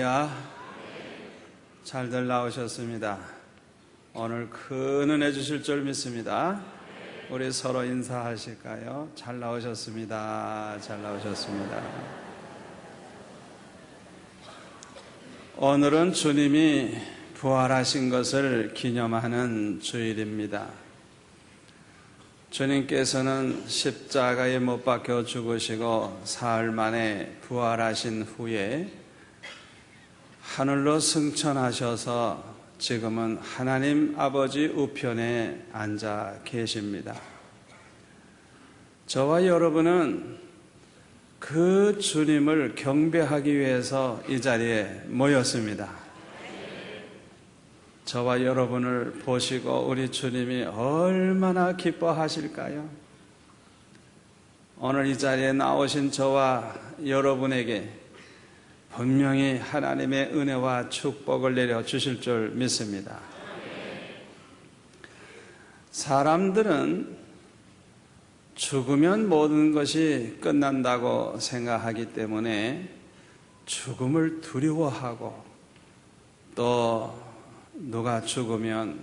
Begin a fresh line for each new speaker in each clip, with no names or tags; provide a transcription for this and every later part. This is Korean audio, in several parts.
할렐루야. 잘들 나오셨습니다. 오늘 큰 은혜 주실 줄 믿습니다. 우리 서로 인사하실까요? 잘 나오셨습니다. 잘 나오셨습니다. 오늘은 주님이 부활하신 것을 기념하는 주일입니다. 주님께서는 십자가에 못 박혀 죽으시고 사흘 만에 부활하신 후에 하늘로 승천하셔서 지금은 하나님 아버지 우편에 앉아 계십니다. 저와 여러분은 그 주님을 경배하기 위해서 이 자리에 모였습니다. 저와 여러분을 보시고 우리 주님이 얼마나 기뻐하실까요? 오늘 이 자리에 나오신 저와 여러분에게 분명히 하나님의 은혜와 축복을 내려주실 줄 믿습니다. 사람들은 죽으면 모든 것이 끝난다고 생각하기 때문에 죽음을 두려워하고 또 누가 죽으면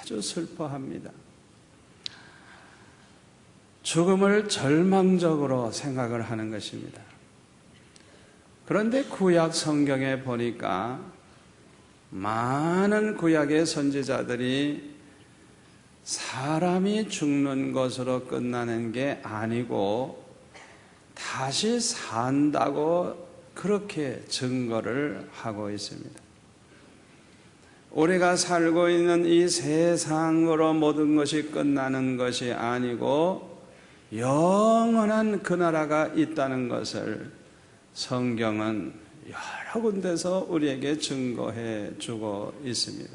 아주 슬퍼합니다. 죽음을 절망적으로 생각을 하는 것입니다. 그런데 구약 성경에 보니까 많은 구약의 선지자들이 사람이 죽는 것으로 끝나는 게 아니고 다시 산다고 그렇게 증거를 하고 있습니다. 우리가 살고 있는 이 세상으로 모든 것이 끝나는 것이 아니고 영원한 그 나라가 있다는 것을 성경은 여러 군데서 우리에게 증거해 주고 있습니다.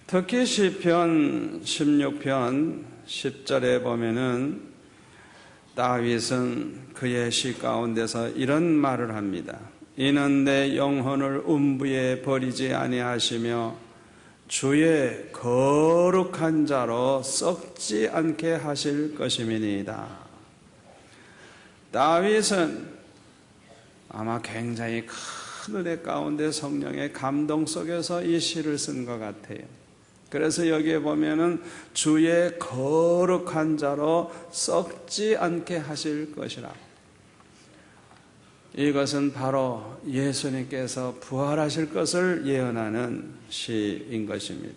특히 시편 16편 10절에 보면은 다윗은 그의 시 가운데서 이런 말을 합니다. 이는 내 영혼을 음부에 버리지 아니하시며 주의 거룩한 자로 썩지 않게 하실 것임이니이다. 다윗은 아마 굉장히 큰 은혜 가운데 성령의 감동 속에서 이 시를 쓴 것 같아요. 그래서 여기에 보면은 주의 거룩한 자로 썩지 않게 하실 것이라. 이것은 바로 예수님께서 부활하실 것을 예언하는 시인 것입니다.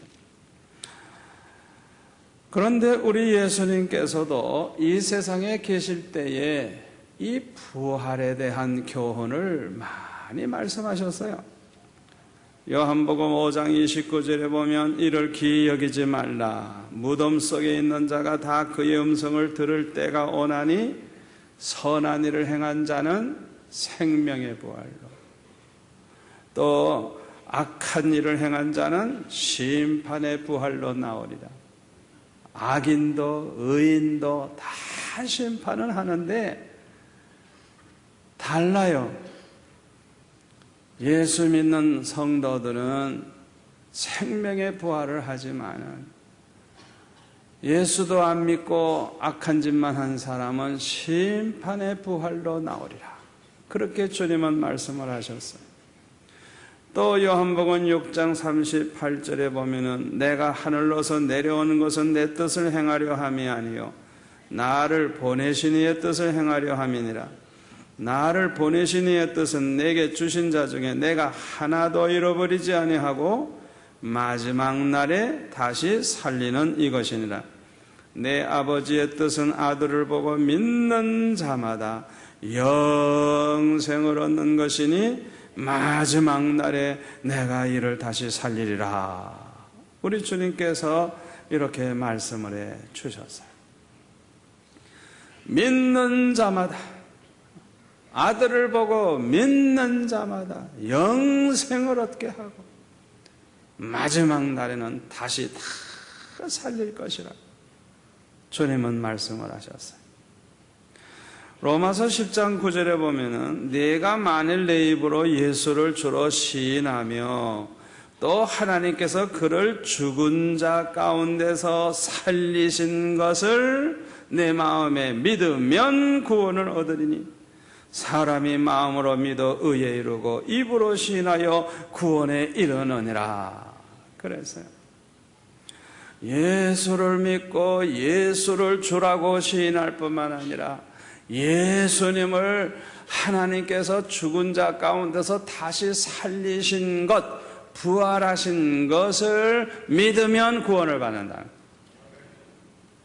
그런데 우리 예수님께서도 이 세상에 계실 때에 이 부활에 대한 교훈을 많이 말씀하셨어요. 요한복음 5장 29절에 보면 이를 기이 여기지 말라. 무덤 속에 있는 자가 다 그의 음성을 들을 때가 오나니 선한 일을 행한 자는 생명의 부활로, 또 악한 일을 행한 자는 심판의 부활로 나오리라. 악인도 의인도 다 심판을 하는데 달라요. 예수 믿는 성도들은 생명의 부활을 하지만은 예수도 안 믿고 악한 짓만 한 사람은 심판의 부활로 나오리라. 그렇게 주님은 말씀을 하셨어요. 또 요한복음 6장 38절에 보면은 내가 하늘로서 내려오는 것은 내 뜻을 행하려 함이 아니요 나를 보내신 이의 뜻을 행하려 함이니라. 나를 보내신 이의 뜻은 내게 주신 자 중에 내가 하나도 잃어버리지 아니하고 마지막 날에 다시 살리는 이것이니라. 내 아버지의 뜻은 아들을 보고 믿는 자마다 영생을 얻는 것이니 마지막 날에 내가 이를 다시 살리리라. 우리 주님께서 이렇게 말씀을 해 주셨어요. 믿는 자마다, 아들을 보고 믿는 자마다 영생을 얻게 하고 마지막 날에는 다시 다 살릴 것이라 주님은 말씀을 하셨어요. 로마서 10장 9절에 보면은 내가 만일 내 입으로 예수를 주로 시인하며 또 하나님께서 그를 죽은 자 가운데서 살리신 것을 내 마음에 믿으면 구원을 얻으리니 사람이 마음으로 믿어 의에 이르고 입으로 시인하여 구원에 이르느니라. 그래서요, 예수를 믿고 예수를 주라고 시인할 뿐만 아니라 예수님을 하나님께서 죽은 자 가운데서 다시 살리신 것, 부활하신 것을 믿으면 구원을 받는다.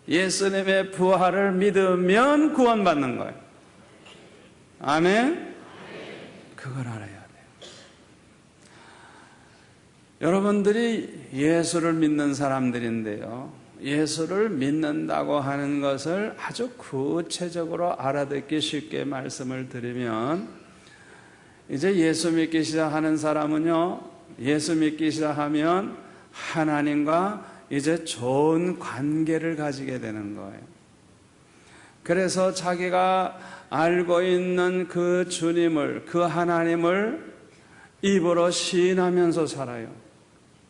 예수님의 부활을 믿으면 구원받는 거예요. 아멘? 그걸 알아야 돼요. 여러분들이 예수를 믿는 사람들인데요, 예수를 믿는다고 하는 것을 아주 구체적으로 알아듣기 쉽게 말씀을 드리면, 이제 예수 믿기 시작하는 사람은요, 예수 믿기 시작하면 하나님과 이제 좋은 관계를 가지게 되는 거예요. 그래서 자기가 알고 있는 그 주님을, 그 하나님을 입으로 시인하면서 살아요.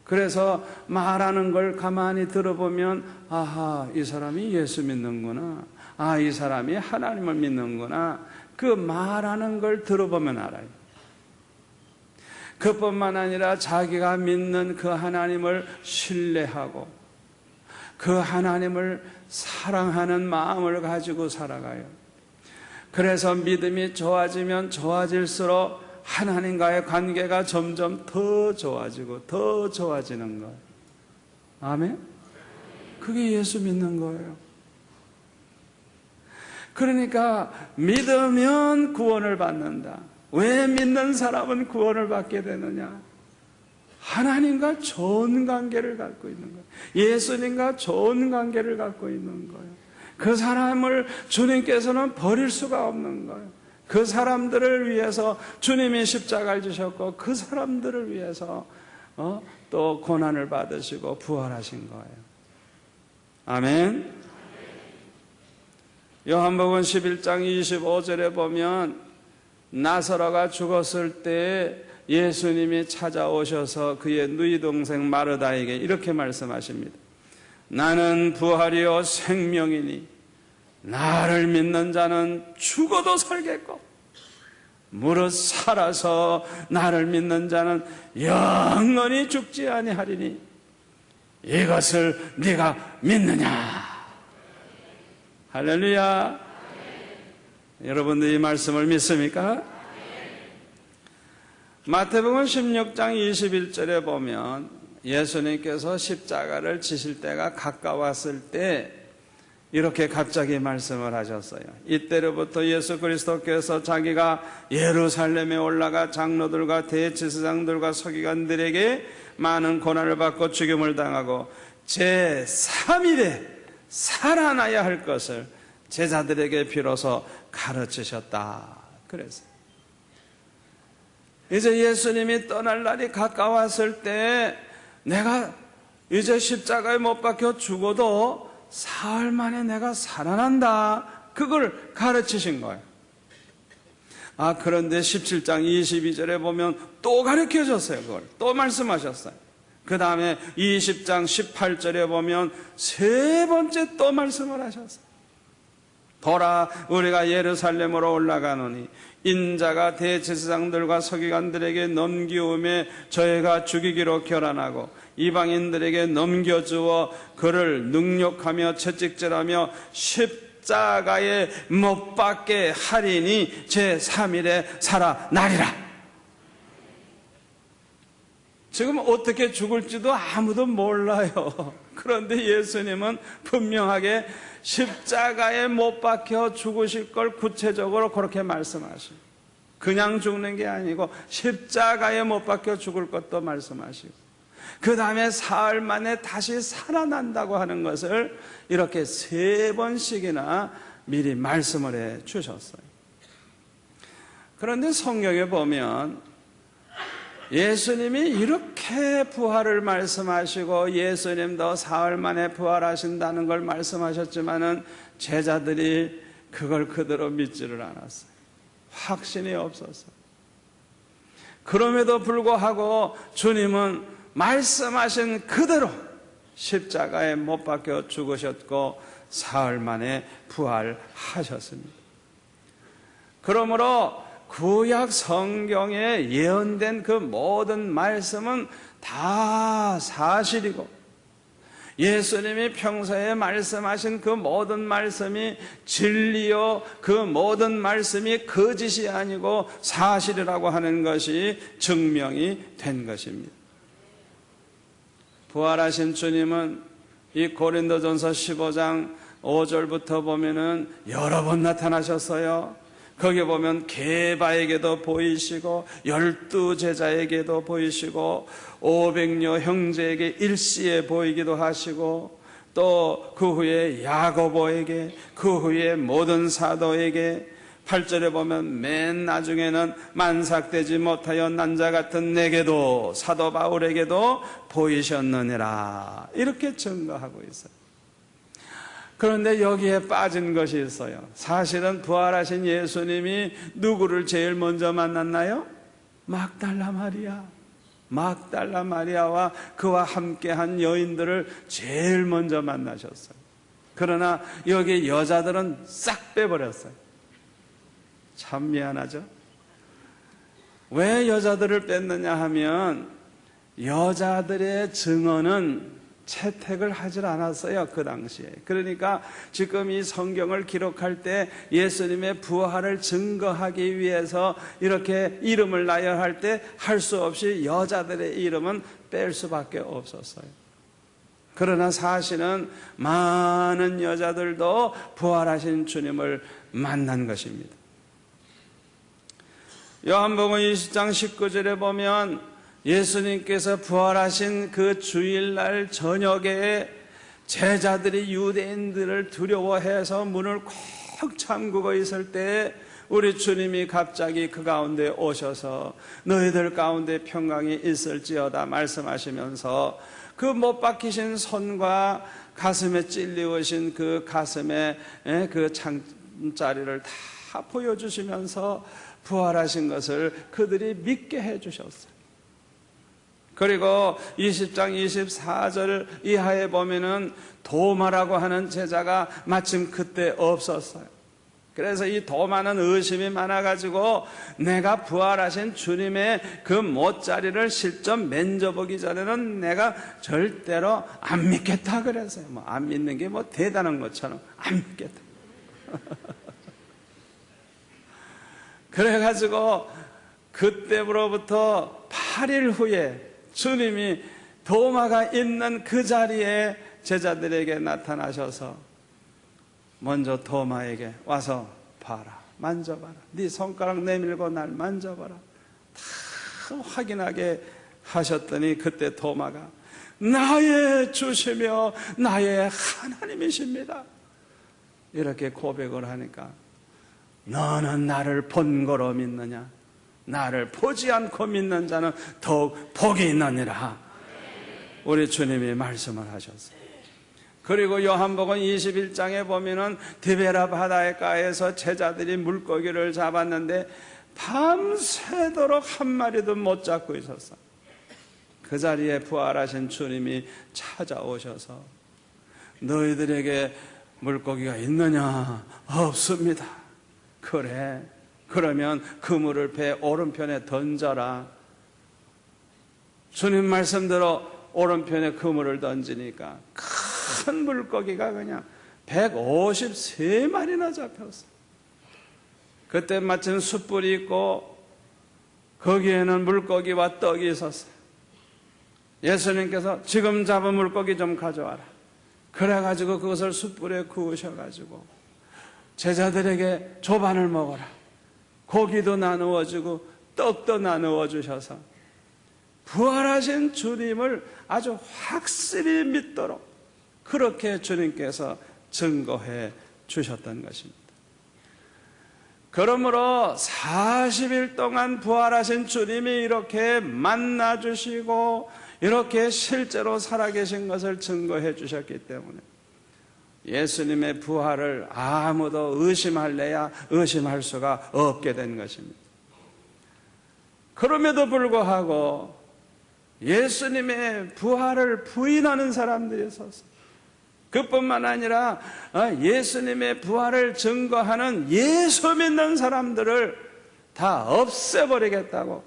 그래서 말하는 걸 가만히 들어보면, 아하, 이 사람이 예수 믿는구나. 아, 이 사람이 하나님을 믿는구나. 그 말하는 걸 들어보면 알아요. 그뿐만 아니라 자기가 믿는 그 하나님을 신뢰하고 그 하나님을 사랑하는 마음을 가지고 살아가요. 그래서 믿음이 좋아지면 좋아질수록 하나님과의 관계가 점점 더 좋아지고 더 좋아지는 거예요. 아멘? 그게 예수 믿는 거예요. 그러니까 믿으면 구원을 받는다. 왜 믿는 사람은 구원을 받게 되느냐? 하나님과 좋은 관계를 갖고 있는 거예요. 예수님과 좋은 관계를 갖고 있는 거예요. 그 사람을 주님께서는 버릴 수가 없는 거예요. 그 사람들을 위해서 주님이 십자가를 지셨고 그 사람들을 위해서 또 고난을 받으시고 부활하신 거예요. 아멘. 요한복음 11장 25절에 보면 나사로가 죽었을 때 예수님이 찾아오셔서 그의 누이 동생 마르다에게 이렇게 말씀하십니다. 나는 부활이요 생명이니 나를 믿는 자는 죽어도 살겠고 무릇 살아서 나를 믿는 자는 영원히 죽지 아니하리니 이것을 네가 믿느냐? 할렐루야. 여러분들 이 말씀을 믿습니까? 마태복음 16장 21절에 보면 예수님께서 십자가를 지실 때가 가까웠을 때 이렇게 갑자기 말씀을 하셨어요. 이때로부터 예수 그리스도께서 자기가 예루살렘에 올라가 장로들과 대제사장들과 서기관들에게 많은 고난을 받고 죽임을 당하고 제3일에 살아나야 할 것을 제자들에게 비로소 가르치셨다. 그래서 이제 예수님이 떠날 날이 가까웠을 때 내가 이제 십자가에 못 박혀 죽어도 사흘 만에 내가 살아난다. 그걸 가르치신 거예요. 그런데 17장 22절에 보면 또 가르쳐 줬어요. 그걸 또 말씀하셨어요. 그 다음에 20장 18절에 보면 세 번째 또 말씀을 하셨어요. 보라, 우리가 예루살렘으로 올라가노니 인자가 대제사장들과 서기관들에게 넘기움에 저희가 죽이기로 결단하고 이방인들에게 넘겨주어 그를 능욕하며 채찍질하며 십자가에 못 박게 하리니 제3일에 살아나리라. 지금 어떻게 죽을지도 아무도 몰라요. 그런데 예수님은 분명하게 십자가에 못 박혀 죽으실 걸 구체적으로 그렇게 말씀하시고, 그냥 죽는 게 아니고 십자가에 못 박혀 죽을 것도 말씀하시고, 그 다음에 사흘 만에 다시 살아난다고 하는 것을 이렇게 세 번씩이나 미리 말씀을 해 주셨어요. 그런데 성경에 보면 예수님이 이렇게 부활을 말씀하시고 예수님도 사흘 만에 부활하신다는 걸 말씀하셨지만은 제자들이 그걸 그대로 믿지를 않았어요. 확신이 없었어요. 그럼에도 불구하고 주님은 말씀하신 그대로 십자가에 못 박혀 죽으셨고 사흘 만에 부활하셨습니다. 그러므로 구약 성경에 예언된 그 모든 말씀은 다 사실이고, 예수님이 평소에 말씀하신 그 모든 말씀이 진리요, 그 모든 말씀이 거짓이 아니고 사실이라고 하는 것이 증명이 된 것입니다. 부활하신 주님은 이 고린도전서 15장 5절부터 보면은 여러 번 나타나셨어요. 거기 보면 게바에게도 보이시고 12제자에게도 보이시고 500여 형제에게 일시에 보이기도 하시고, 또 그 후에 야고보에게, 그 후에 모든 사도에게, 8절에 보면 맨 나중에는 만삭되지 못하여 난자 같은 내게도, 사도 바울에게도 보이셨느니라, 이렇게 증거하고 있어요. 그런데 여기에 빠진 것이 있어요. 사실은 부활하신 예수님이 누구를 제일 먼저 만났나요? 막달라 마리아. 막달라 마리아와 그와 함께한 여인들을 제일 먼저 만나셨어요. 그러나 여기 여자들은 싹 빼버렸어요. 참 미안하죠? 왜 여자들을 뺐느냐 하면, 여자들의 증언은 채택을 하질 않았어요, 그 당시에. 그러니까 지금 이 성경을 기록할 때 예수님의 부활을 증거하기 위해서 이렇게 이름을 나열할 때 할 수 없이 여자들의 이름은 뺄 수밖에 없었어요. 그러나 사실은 많은 여자들도 부활하신 주님을 만난 것입니다. 요한복음 20장 19절에 보면 예수님께서 부활하신 그 주일날 저녁에 제자들이 유대인들을 두려워해서 문을 콕 잠그고 있을 때 우리 주님이 갑자기 그 가운데 오셔서 너희들 가운데 평강이 있을지어다 말씀하시면서 그 못 박히신 손과 가슴에 찔리우신 그 가슴에 그 창자리를 다 보여주시면서 부활하신 것을 그들이 믿게 해주셨어요. 그리고 20장 24절 이하에 보면은 도마라고 하는 제자가 마침 그때 없었어요. 그래서 이 도마는 의심이 많아가지고 내가 부활하신 주님의 그 못자리를 실제 만져보기 전에는 내가 절대로 안 믿겠다 그랬어요. 뭐 안 믿는 게 뭐 대단한 것처럼 안 믿겠다. 그래가지고 그때로부터 8일 후에 주님이 도마가 있는 그 자리에 제자들에게 나타나셔서 먼저 도마에게 와서 봐라, 만져봐라, 네 손가락 내밀고 날 만져봐라, 다 확인하게 하셨더니 그때 도마가 나의 주시며 나의 하나님이십니다 이렇게 고백을 하니까, 너는 나를 본 거로 믿느냐? 나를 보지 않고 믿는 자는 더욱 복이 있느니라. 우리 주님이 말씀을 하셨어요. 그리고 요한복음 21장에 보면은 디베라 바닷가에서 제자들이 물고기를 잡았는데 밤새도록 한 마리도 못 잡고 있었어. 그 자리에 부활하신 주님이 찾아오셔서 너희들에게 물고기가 있느냐? 없습니다. 그래, 그러면 그물을 배 오른편에 던져라. 주님 말씀대로 오른편에 그물을 던지니까 큰 물고기가 그냥 153마리나 잡혔어. 그때 마침 숯불이 있고 거기에는 물고기와 떡이 있었어요. 예수님께서 지금 잡은 물고기 좀 가져와라. 그래가지고 그것을 숯불에 구우셔가지고 제자들에게 조반을 먹어라. 고기도 나누어주고 떡도 나누어 주셔서 부활하신 주님을 아주 확실히 믿도록 그렇게 주님께서 증거해 주셨던 것입니다. 그러므로 40일 동안 부활하신 주님이 이렇게 만나주시고 이렇게 실제로 살아계신 것을 증거해 주셨기 때문에 예수님의 부활을 아무도 의심할래야 의심할 수가 없게 된 것입니다. 그럼에도 불구하고 예수님의 부활을 부인하는 사람들이 있었어요. 그뿐만 아니라 예수님의 부활을 증거하는 예수 믿는 사람들을 다 없애버리겠다고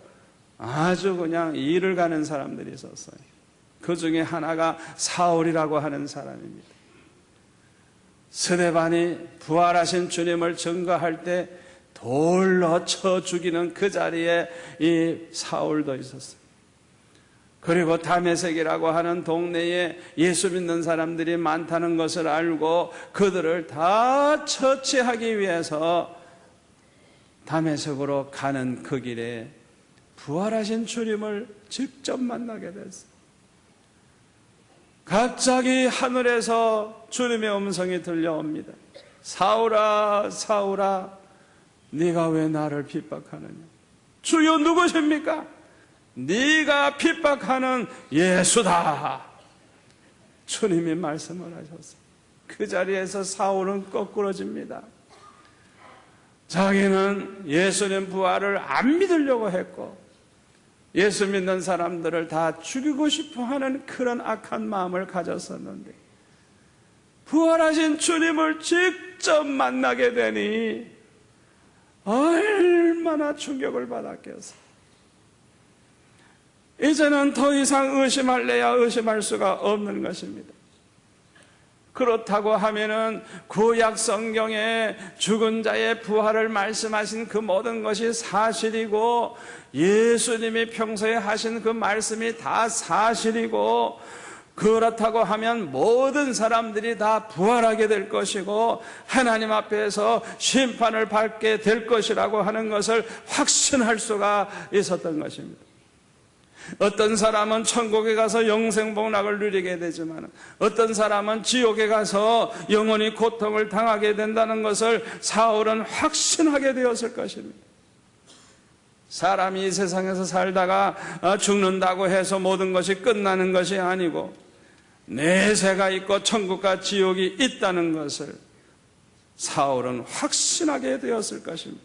아주 그냥 일을 가는 사람들이 있었어요. 그 중에 하나가 사울이라고 하는 사람입니다. 스데반이 부활하신 주님을 증거할 때 돌로 쳐 죽이는 그 자리에 이 사울도 있었어요. 그리고 다메섹이라고 하는 동네에 예수 믿는 사람들이 많다는 것을 알고 그들을 다 처치하기 위해서 다메섹으로 가는 그 길에 부활하신 주님을 직접 만나게 됐어요. 갑자기 하늘에서 주님의 음성이 들려옵니다. 사울아, 사울아, 네가 왜 나를 핍박하느냐? 주여 누구십니까? 네가 핍박하는 예수다. 주님이 말씀을 하셨어요. 그 자리에서 사울은 거꾸러집니다. 자기는 예수님 부활을 안 믿으려고 했고 예수 믿는 사람들을 다 죽이고 싶어 하는 그런 악한 마음을 가졌었는데 부활하신 주님을 직접 만나게 되니 얼마나 충격을 받았겠어요. 이제는 더 이상 의심할래야 의심할 수가 없는 것입니다. 그렇다고 하면은 구약 성경에 죽은 자의 부활을 말씀하신 그 모든 것이 사실이고 예수님이 평소에 하신 그 말씀이 다 사실이고 그렇다고 하면 모든 사람들이 다 부활하게 될 것이고 하나님 앞에서 심판을 받게 될 것이라고 하는 것을 확신할 수가 있었던 것입니다. 어떤 사람은 천국에 가서 영생복락을 누리게 되지만 어떤 사람은 지옥에 가서 영원히 고통을 당하게 된다는 것을 사울은 확신하게 되었을 것입니다. 사람이 이 세상에서 살다가 죽는다고 해서 모든 것이 끝나는 것이 아니고 내세가 있고 천국과 지옥이 있다는 것을 사울은 확신하게 되었을 것입니다.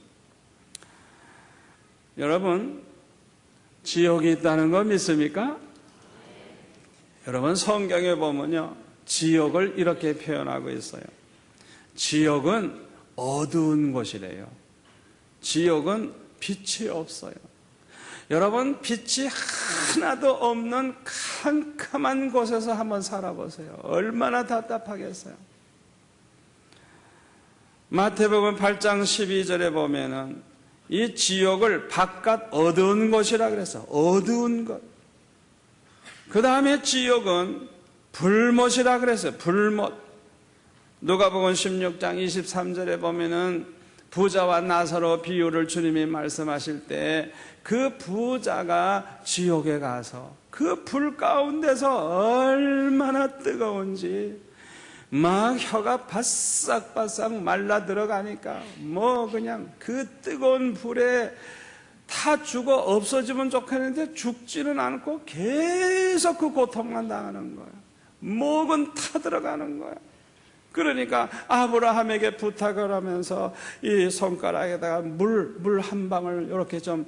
여러분, 지옥이 있다는 거 믿습니까? 여러분, 성경에 보면요, 지옥을 이렇게 표현하고 있어요. 지옥은 어두운 곳이래요. 지옥은 빛이 없어요. 여러분, 빛이 하나도 없는 캄캄한 곳에서 한번 살아보세요. 얼마나 답답하겠어요. 마태복음 8장 12절에 보면은 이 지옥을 바깥 어두운 곳이라 그랬어. 어두운 곳. 그 다음에 지옥은 불못이라 그랬어요. 불못. 누가복음 16장 23절에 보면은 부자와 나사로 비유를 주님이 말씀하실 때 그 부자가 지옥에 가서 그 불 가운데서 얼마나 뜨거운지 막 혀가 바싹바싹 말라 들어가니까 뭐 그냥 그 뜨거운 불에 다 죽어 없어지면 좋겠는데 죽지는 않고 계속 그 고통만 당하는 거야. 목은 타 들어가는 거야. 그러니까 아브라함에게 부탁을 하면서 이 손가락에다가 물 한 방울 이렇게 좀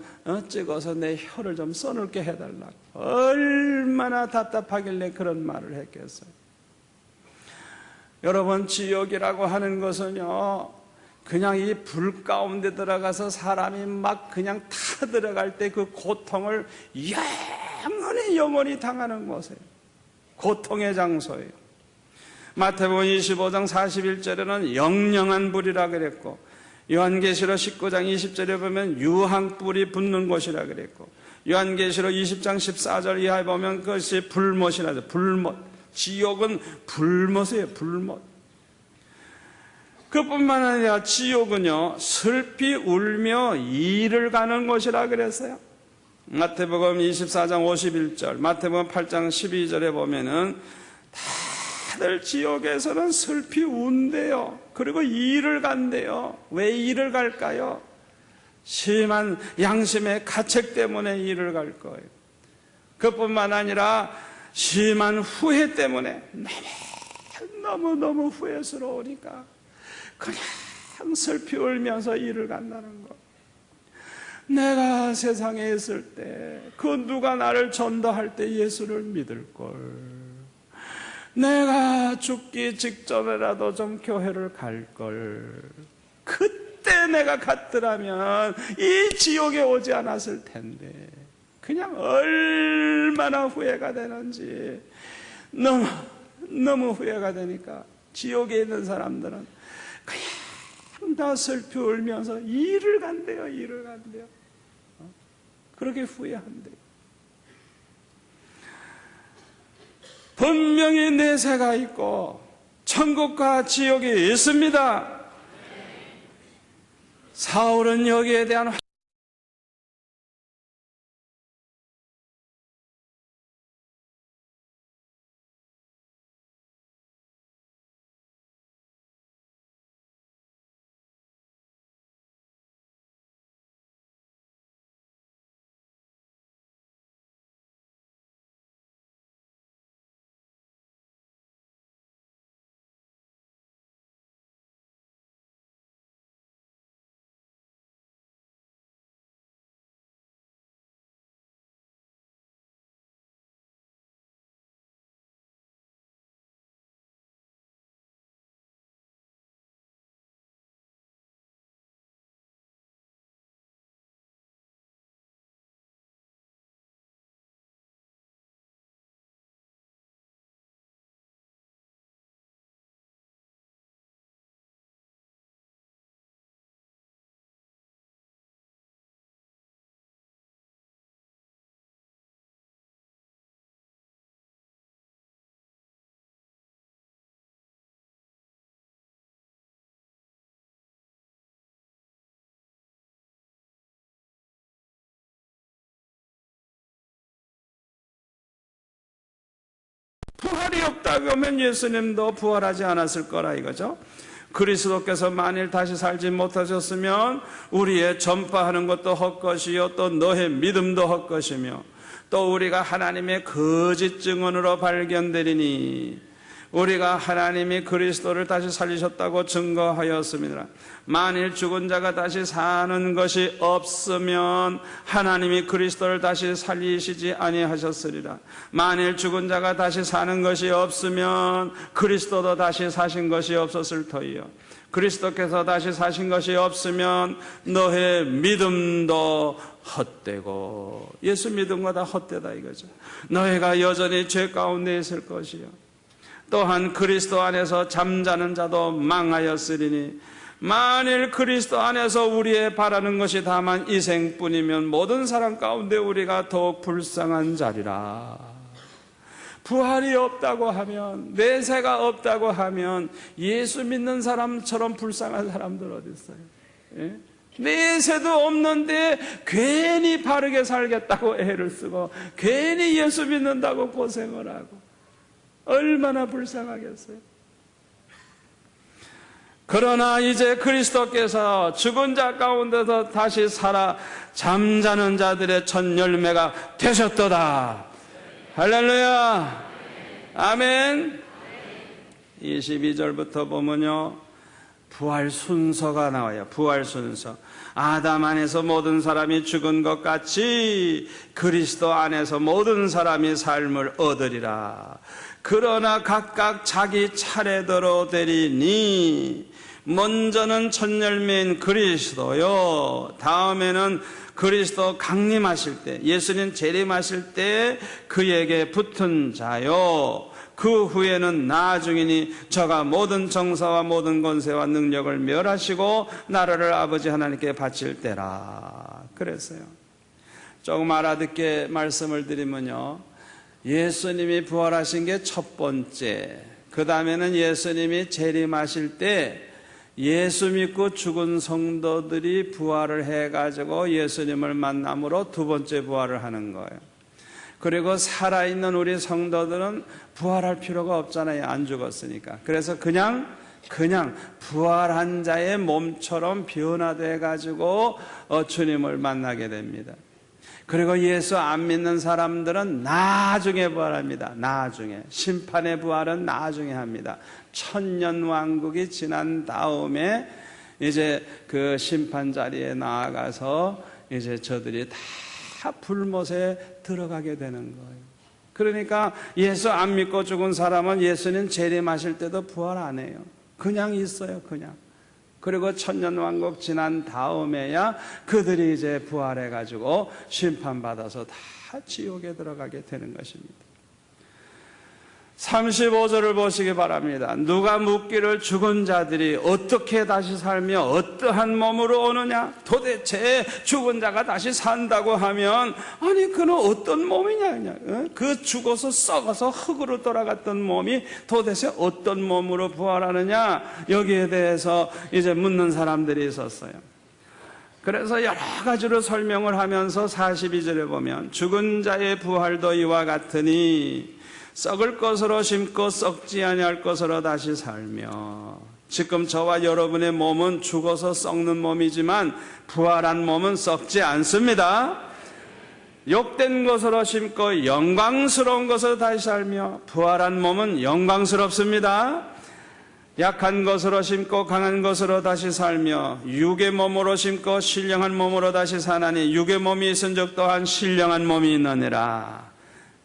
찍어서 내 혀를 좀 써놓게 해달라고. 얼마나 답답하길래 그런 말을 했겠어요. 여러분, 지옥이라고 하는 것은요, 그냥 이 불 가운데 들어가서 사람이 막 그냥 타 들어갈 때 그 고통을 영원히 당하는 곳이에요. 고통의 장소예요. 마태복음 25장 41절에는 영영한 불이라 그랬고 요한계시록 19장 20절에 보면 유황불이 붙는 곳이라 그랬고 요한계시록 20장 14절 이하에 보면 그것이 불못이라 그래요. 불못. 지옥은 불못이에요. 불못. 그뿐만 아니라 지옥은요 슬피 울며 이를 가는 곳이라 그랬어요. 마태복음 24장 51절 마태복음 8장 12절에 보면은 다들 지옥에서는 슬피 운대요. 그리고 이를 간대요. 왜 이를 갈까요? 심한 양심의 가책 때문에 이를 갈 거예요. 그뿐만 아니라 심한 후회 때문에 너무 후회스러우니까 그냥 슬피 울면서 이를 간다는 거. 내가 세상에 있을 때 그 누가 나를 전도할 때 예수를 믿을걸. 내가 죽기 직전에라도 좀 교회를 갈걸. 그때 내가 갔더라면 이 지옥에 오지 않았을 텐데. 그냥 얼마나 후회가 되는지. 너무 후회가 되니까 지옥에 있는 사람들은 그냥 다 슬피 울면서 일을 간대요. 그렇게 후회한대요. 분명히 내세가 있고 천국과 지옥이 있습니다. 사울은 여기에 대한 부활이 없다고 하면 예수님도 부활하지 않았을 거라 이거죠. 그리스도께서 만일 다시 살지 못하셨으면 우리의 전파하는 것도 헛것이요 또 너의 믿음도 헛것이며 또 우리가 하나님의 거짓 증언으로 발견되리니 우리가 하나님이 그리스도를 다시 살리셨다고 증거하였습니다. 만일 죽은 자가 다시 사는 것이 없으면 하나님이 그리스도를 다시 살리시지 아니하셨으리라. 만일 죽은 자가 다시 사는 것이 없으면 그리스도도 다시 사신 것이 없었을 터이요. 그리스도께서 다시 사신 것이 없으면 너의 믿음도 헛되고, 예수 믿음과 다 헛되다 이거죠. 너희가 여전히 죄 가운데 있을 것이요 또한 그리스도 안에서 잠자는 자도 망하였으리니 만일 그리스도 안에서 우리의 바라는 것이 다만 이 생뿐이면 모든 사람 가운데 우리가 더욱 불쌍한 자리라. 부활이 없다고 하면, 내세가 없다고 하면 예수 믿는 사람처럼 불쌍한 사람들 어디 있어요? 예? 내세도 없는데 괜히 바르게 살겠다고 애를 쓰고 괜히 예수 믿는다고 고생을 하고 얼마나 불쌍하겠어요. 그러나 이제 그리스도께서 죽은 자 가운데서 다시 살아 잠자는 자들의 첫 열매가 되셨도다. 할렐루야. 아멘. 22절부터 보면요, 부활 순서가 나와요. 부활 순서. 아담 안에서 모든 사람이 죽은 것 같이 그리스도 안에서 모든 사람이 삶을 얻으리라. 그러나 각각 자기 차례대로 되리니 먼저는 첫 열매인 그리스도요, 다음에는 그리스도 강림하실 때, 예수님 재림하실 때 그에게 붙은 자요, 그 후에는 나중이니 저가 모든 정사와 모든 권세와 능력을 멸하시고 나라를 아버지 하나님께 바칠 때라. 그랬어요. 조금 알아듣게 말씀을 드리면요, 예수님이 부활하신 게 첫 번째, 그 다음에는 예수님이 재림하실 때 예수 믿고 죽은 성도들이 부활을 해가지고 예수님을 만남으로 두 번째 부활을 하는 거예요. 그리고 살아있는 우리 성도들은 부활할 필요가 없잖아요. 안 죽었으니까. 그래서 그냥 부활한 자의 몸처럼 변화돼 가지고 주님을 만나게 됩니다. 그리고 예수 안 믿는 사람들은 나중에 부활합니다. 나중에. 심판의 부활은 나중에 합니다. 천년왕국이 지난 다음에 이제 그 심판 자리에 나아가서 이제 저들이 다 불못에 들어가게 되는 거예요. 그러니까 예수 안 믿고 죽은 사람은 예수님 재림하실 때도 부활 안 해요. 그냥 있어요, 그냥. 그리고 천년왕국 지난 다음에야 그들이 이제 부활해가지고 심판받아서 다 지옥에 들어가게 되는 것입니다. 35절을 보시기 바랍니다. 누가 묻기를 죽은 자들이 어떻게 다시 살며 어떠한 몸으로 오느냐? 도대체 죽은 자가 다시 산다고 하면 아니 그는 어떤 몸이냐? 그 죽어서 썩어서 흙으로 돌아갔던 몸이 도대체 어떤 몸으로 부활하느냐? 여기에 대해서 이제 묻는 사람들이 있었어요. 그래서 여러 가지로 설명을 하면서 42절에 보면 죽은 자의 부활도 이와 같으니 썩을 것으로 심고 썩지 아니할 것으로 다시 살며, 지금 저와 여러분의 몸은 죽어서 썩는 몸이지만 부활한 몸은 썩지 않습니다. 욕된 것으로 심고 영광스러운 것으로 다시 살며, 부활한 몸은 영광스럽습니다. 약한 것으로 심고 강한 것으로 다시 살며, 육의 몸으로 심고 신령한 몸으로 다시 사나니 육의 몸이 있은 적 또한 신령한 몸이 있느니라.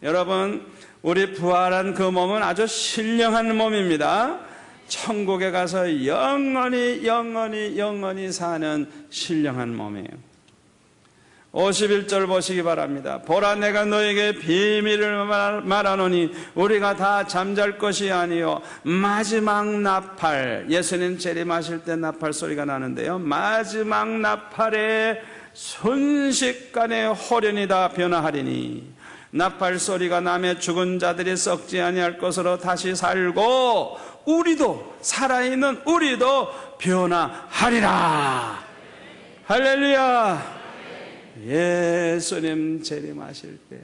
여러분, 우리 부활한 그 몸은 아주 신령한 몸입니다. 천국에 가서 영원히 사는 신령한 몸이에요. 51절 보시기 바랍니다. 보라, 내가 너에게 비밀을 말하노니 우리가 다 잠잘 것이 아니요 마지막 나팔, 예수님 재림하실 때 나팔 소리가 나는데요, 마지막 나팔에 순식간에 홀연히 다 변화하리니 나팔 소리가 나며 죽은 자들이 썩지 아니할 것으로 다시 살고 우리도, 살아있는 우리도 변화하리라. 할렐루야. 예수님 재림하실 때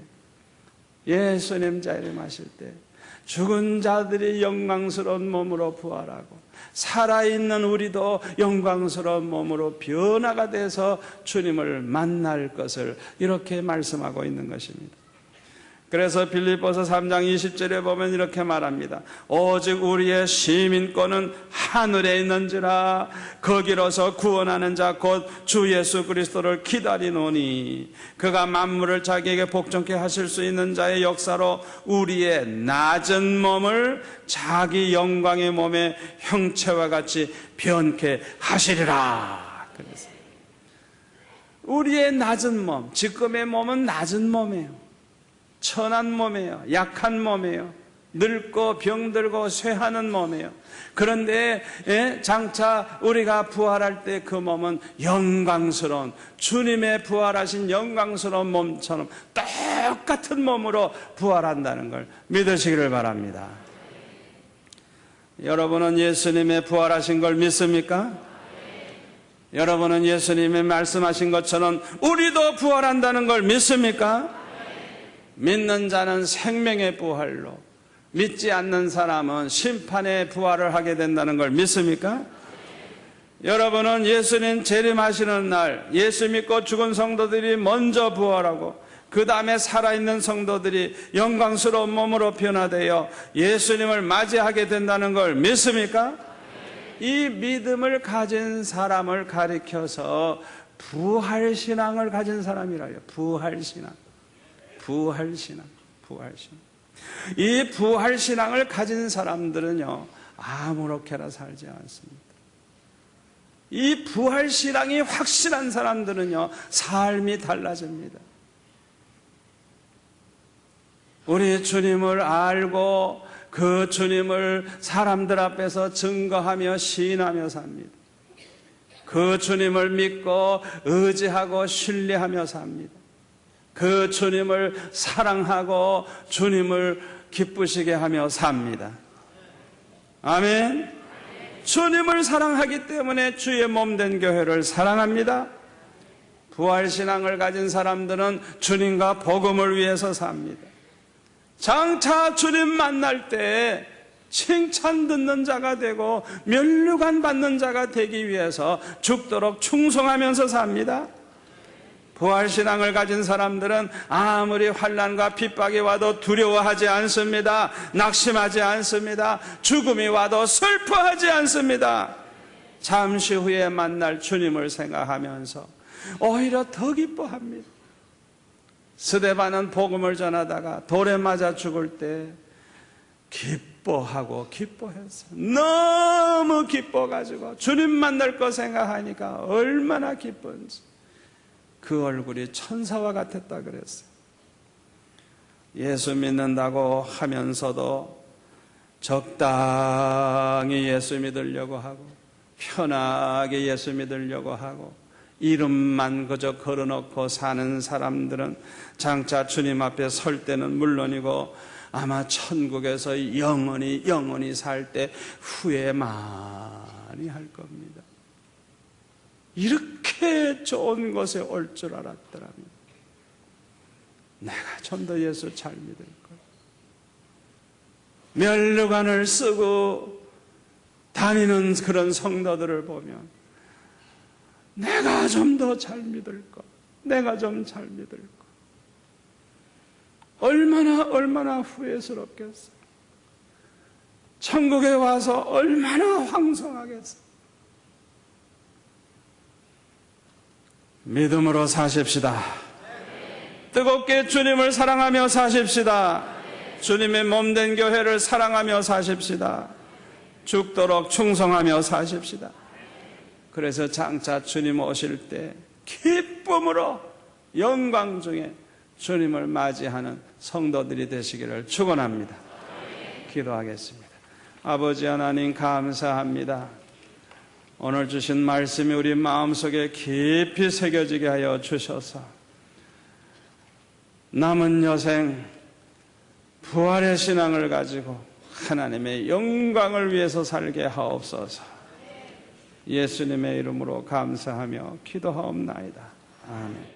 죽은 자들이 영광스러운 몸으로 부활하고 살아있는 우리도 영광스러운 몸으로 변화가 돼서 주님을 만날 것을 이렇게 말씀하고 있는 것입니다. 그래서 빌립보서 3장 20절에 보면 이렇게 말합니다. 오직 우리의 시민권은 하늘에 있는지라, 거기로서 구원하는 자 곧 주 예수 그리스도를 기다리노니 그가 만물을 자기에게 복종케 하실 수 있는 자의 역사로 우리의 낮은 몸을 자기 영광의 몸의 형체와 같이 변케 하시리라. 그래서 우리의 낮은 몸, 지금의 몸은 낮은 몸이에요. 천한 몸이에요. 약한 몸이에요. 늙고 병들고 쇠하는 몸이에요. 그런데 장차 우리가 부활할 때 그 몸은 영광스러운, 주님의 부활하신 영광스러운 몸처럼 똑같은 몸으로 부활한다는 걸 믿으시기를 바랍니다. 여러분은 예수님의 부활하신 걸 믿습니까? 여러분은 예수님의 말씀하신 것처럼 우리도 부활한다는 걸 믿습니까? 믿는 자는 생명의 부활로, 믿지 않는 사람은 심판의 부활을 하게 된다는 걸 믿습니까? 여러분은 예수님 재림하시는 날 예수 믿고 죽은 성도들이 먼저 부활하고 그 다음에 살아있는 성도들이 영광스러운 몸으로 변화되어 예수님을 맞이하게 된다는 걸 믿습니까? 이 믿음을 가진 사람을 가리켜서 부활신앙을 가진 사람이라요. 부활신앙. 이 부활신앙을 가진 사람들은요, 아무렇게나 살지 않습니다. 이 부활신앙이 확실한 사람들은요, 삶이 달라집니다. 우리 주님을 알고 그 주님을 사람들 앞에서 증거하며 시인하며 삽니다. 그 주님을 믿고 의지하고 신뢰하며 삽니다. 그 주님을 사랑하고 주님을 기쁘시게 하며 삽니다. 아멘. 주님을 사랑하기 때문에 주의 몸된 교회를 사랑합니다. 부활신앙을 가진 사람들은 주님과 복음을 위해서 삽니다. 장차 주님 만날 때 칭찬 듣는 자가 되고 면류관 받는 자가 되기 위해서 죽도록 충성하면서 삽니다. 부활신앙을 가진 사람들은 아무리 환난과 핍박이 와도 두려워하지 않습니다. 낙심하지 않습니다. 죽음이 와도 슬퍼하지 않습니다. 잠시 후에 만날 주님을 생각하면서 오히려 더 기뻐합니다. 스데반은 복음을 전하다가 돌에 맞아 죽을 때 기뻐하고 기뻐했어. 너무 기뻐가지고 주님 만날 거 생각하니까 얼마나 기쁜지 그 얼굴이 천사와 같았다 그랬어요. 예수 믿는다고 하면서도 적당히 예수 믿으려고 하고 편하게 예수 믿으려고 하고 이름만 그저 걸어놓고 사는 사람들은 장차 주님 앞에 설 때는 물론이고 아마 천국에서 영원히 살 때 후회 많이 할 겁니다. 이렇게 좋은 곳에 올 줄 알았더라면 내가 좀 더 예수 잘 믿을 걸. 면류관을 쓰고 다니는 그런 성도들을 보면 내가 좀 더 잘 믿을 것, 내가 좀 잘 믿을 것. 얼마나 후회스럽겠어. 천국에 와서 얼마나 황송하겠어. 믿음으로 사십시다. 뜨겁게 주님을 사랑하며 사십시다. 주님의 몸된 교회를 사랑하며 사십시다. 죽도록 충성하며 사십시다. 그래서 장차 주님 오실 때 기쁨으로 영광 중에 주님을 맞이하는 성도들이 되시기를 축원합니다. 기도하겠습니다. 아버지 하나님 감사합니다. 오늘 주신 말씀이 우리 마음속에 깊이 새겨지게 하여 주셔서 남은 여생 부활의 신앙을 가지고 하나님의 영광을 위해서 살게 하옵소서. 예수님의 이름으로 감사하며 기도하옵나이다. 아멘.